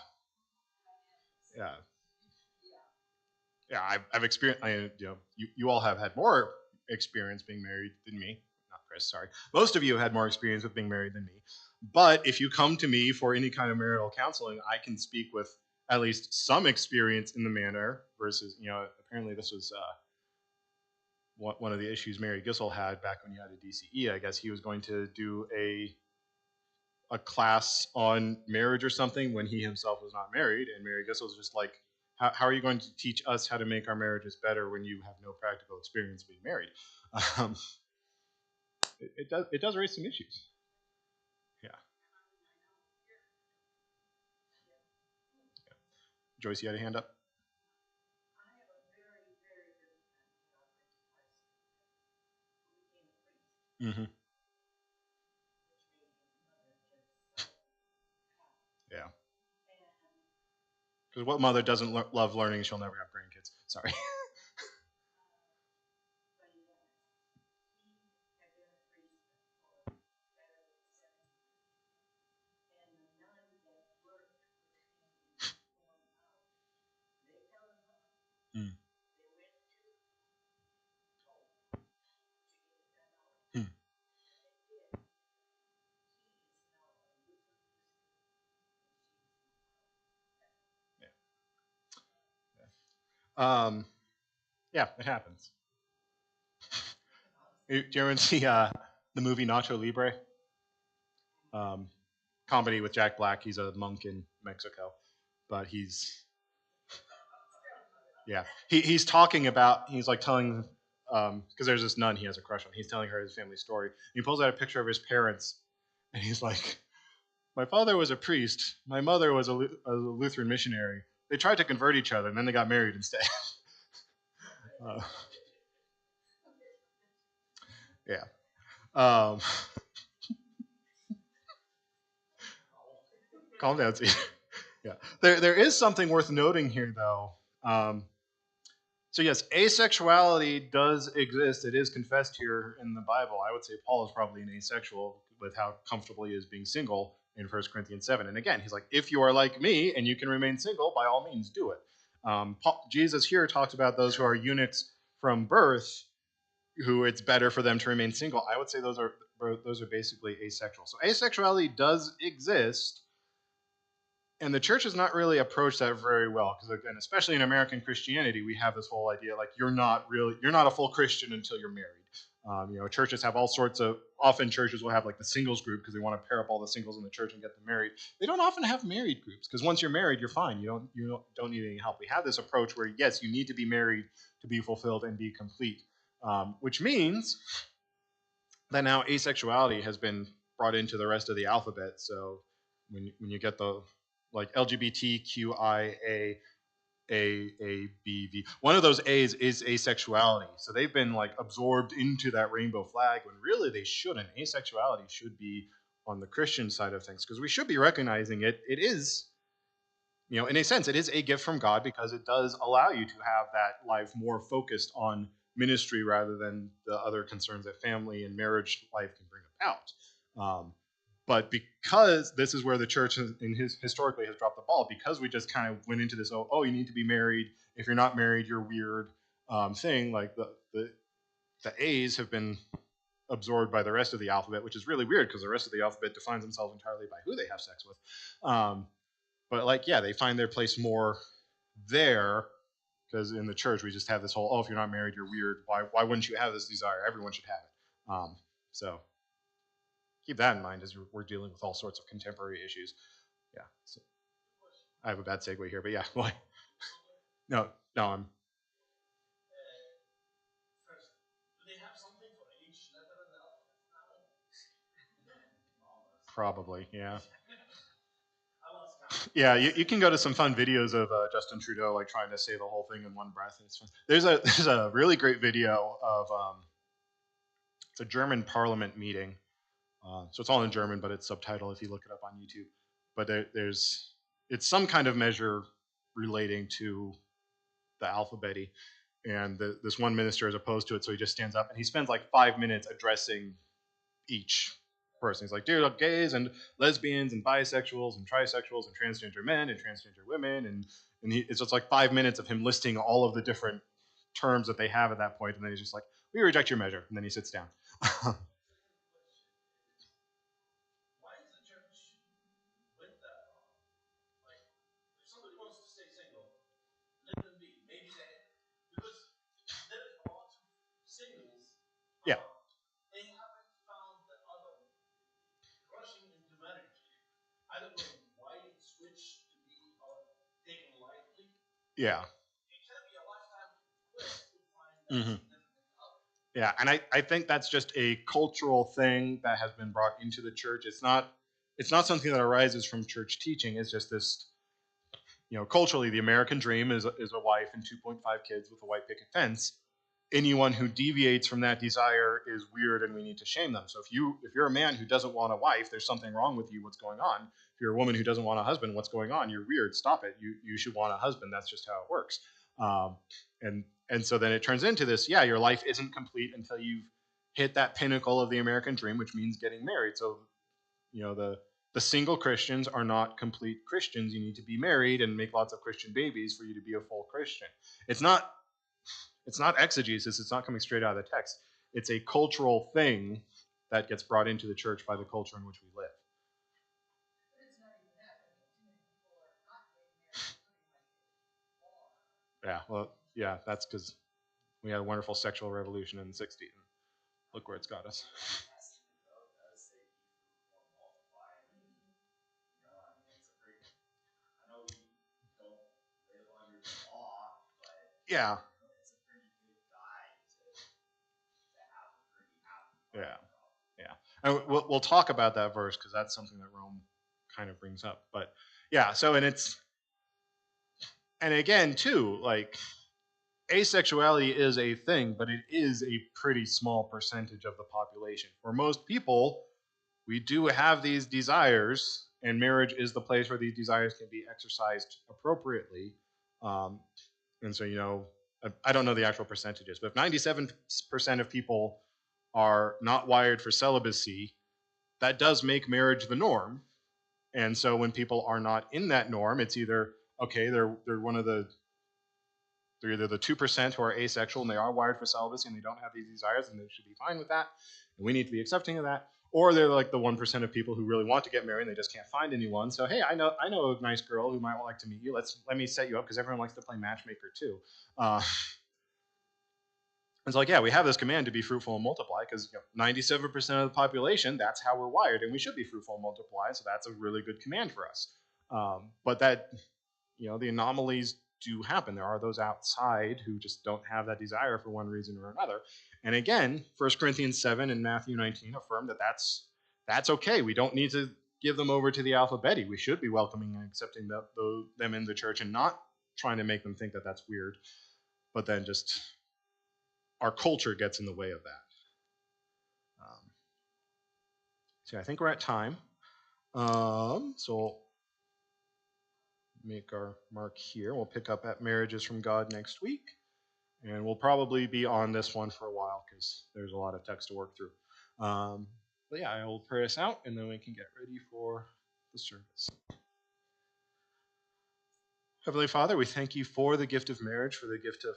dynamics. Yeah. Yeah. Yeah. I've experienced. You all have had more experience being married than me. Not Chris, sorry. Most of you have had more experience with being married than me. But if you come to me for any kind of marital counseling, I can speak with at least some experience in the manner. Versus, apparently this was one of the issues Mary Gissel had back when you had a DCE. I guess he was going to do a class on marriage or something when he himself was not married, and Mary Gissel was just like, how are you going to teach us how to make our marriages better when you have no practical experience being married? Um, it does raise some issues. Yeah. Joyce, you had a hand up? I have a very, very good friend who I went to high school with, who became a priest, Mm-hmm. which made his mother just so happy. Yeah. And Because what mother doesn't love learning? She'll never have grandkids. Sorry. but he had been a priest for better than 7 years. And the nun that worked with him in going out, they fell in love. Mm. They went to Rome to get it done out. Hmm. And they did. He is now a Lutheran minister, and she's Yeah, it happens. Do you ever see the movie Nacho Libre? Comedy with Jack Black. He's a monk in Mexico, but he's talking about, he's like telling, because there's this nun he has a crush on. He's telling her his family story. He pulls out a picture of his parents, and he's like, my father was a priest. My mother was a Lutheran missionary. They tried to convert each other, and then they got married instead. Yeah. Um, calm down, Steve. Yeah. There is something worth noting here, though. So yes, asexuality does exist. It is confessed here in the Bible. I would say Paul is probably an asexual with how comfortable he is being single in 1 Corinthians 7. And again, he's like, if you are like me and you can remain single, by all means do it. Jesus here talks about those who are eunuchs from birth, who it's better for them to remain single. I would say those are basically asexual. So asexuality does exist, and the church has not really approached that very well, because again, especially in American Christianity, we have this whole idea like you're not a full Christian until you're married. Churches have all sorts of, often churches will have like the singles group because they want to pair up all the singles in the church and get them married. They don't often have married groups, because once you're married, you're fine. You don't need any help. We have this approach where yes, you need to be married to be fulfilled and be complete, which means that now asexuality has been brought into the rest of the alphabet. So when you get the like LGBTQIA, AABV, one of those A's is asexuality. So they've been like absorbed into that rainbow flag when really they shouldn't. Asexuality should be on the Christian side of things, because we should be recognizing it. It is, in a sense, it is a gift from God, because it does allow you to have that life more focused on ministry rather than the other concerns that family and marriage life can bring about. But because this is where the church historically has dropped the ball, because we just kind of went into this, oh, you need to be married. If you're not married, you're weird thing. Like the A's have been absorbed by the rest of the alphabet, which is really weird because the rest of the alphabet defines themselves entirely by who they have sex with. But like, yeah, they find their place more there because in the church we just have this whole, oh, if you're not married, you're weird. Why wouldn't you have this desire? Everyone should have it. So keep that in mind as we're dealing with all sorts of contemporary issues. Yeah. So I have a bad segue here, but yeah. Why? No, I'm. First, do they have something for each letter in the alphabet now? Probably, yeah. I lost count. Yeah, you can go to some fun videos of Justin Trudeau like trying to say the whole thing in one breath. And it's fun. There's a really great video of it's a German Parliament meeting. So it's all in German, but it's subtitled if you look it up on YouTube. But it's some kind of measure relating to the alphabety, and this one minister is opposed to it, so he just stands up and he spends like 5 minutes addressing each person. He's like, dear gays and lesbians and bisexuals and trisexuals and transgender men and transgender women, and it's just like 5 minutes of him listing all of the different terms that they have at that point, and then he's just like, we reject your measure, and then he sits down. Why is the church with that wrong? Like, if somebody wants to stay single, let them be. Maybe because there is a lot of singles. Yeah. They haven't found the other rushing into marriage. I don't know why it switched to be taken lightly. Yeah. It can be a lifetime quest to find that Mhm. significant other. Yeah, and I think that's just a cultural thing that has been brought into the church. It's not something that arises from church teaching. It's just this, culturally, the American dream is a wife and 2.5 kids with a white picket fence. Anyone who deviates from that desire is weird, and we need to shame them. So if you're a man who doesn't want a wife, there's something wrong with you. What's going on? If you're a woman who doesn't want a husband, what's going on? You're weird. Stop it. You should want a husband. That's just how it works. And so then it turns into this. Yeah, your life isn't complete until you've hit that pinnacle of the American dream, which means getting married. So the single Christians are not complete Christians. You need to be married and make lots of Christian babies for you to be a full Christian. It's not exegesis. It's not coming straight out of the text. It's a cultural thing that gets brought into the church by the culture in which we live. Yeah, well, yeah, that's because we had a wonderful sexual revolution in the 60s. And look where it's got us. Yeah. Yeah. And we'll talk about that verse because that's something that Rome kind of brings up. But yeah, so and again too, like asexuality is a thing, but it is a pretty small percentage of the population. For most people, we do have these desires, and marriage is the place where these desires can be exercised appropriately. And so, I don't know the actual percentages, but if 97% of people are not wired for celibacy, that does make marriage the norm. And so when people are not in that norm, it's either, okay, they're either the 2% who are asexual and they are wired for celibacy and they don't have these desires and they should be fine with that, and we need to be accepting of that. Or they're like the 1% of people who really want to get married and they just can't find anyone. So hey, I know a nice girl who might like to meet you. Let me set you up because everyone likes to play matchmaker too. It's like, yeah, we have this command to be fruitful and multiply because 97% of the population, that's how we're wired, and we should be fruitful and multiply. So that's a really good command for us. But that, the anomalies do happen. There are those outside who just don't have that desire for one reason or another. And again, 1 Corinthians 7 and Matthew 19 affirm that that's okay. We don't need to give them over to the alphabeti. We should be welcoming and accepting them in the church and not trying to make them think that that's weird. But then just our culture gets in the way of that. So I think we're at time. So make our mark here. We'll pick up at Marriages from God next week. And we'll probably be on this one for a while because there's a lot of text to work through. But yeah, I will pray us out, and then we can get ready for the service. Heavenly Father, we thank you for the gift of marriage, for the gift of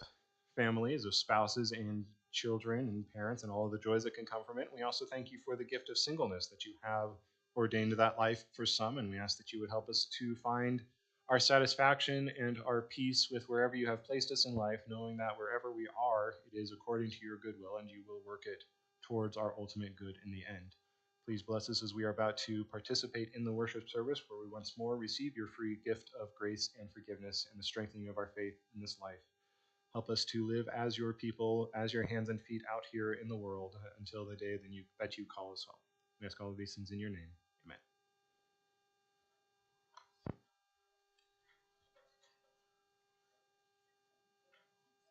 families, of spouses and children and parents, and all of the joys that can come from it. We also thank you for the gift of singleness, that you have ordained that life for some, and we ask that you would help us to find our satisfaction and our peace with wherever you have placed us in life, knowing that wherever we are, it is according to your good will, and you will work it towards our ultimate good in the end. Please bless us as we are about to participate in the worship service, where we once more receive your free gift of grace and forgiveness and the strengthening of our faith in this life. Help us to live as your people, as your hands and feet out here in the world until the day that you call us home. We ask all of these things in your name.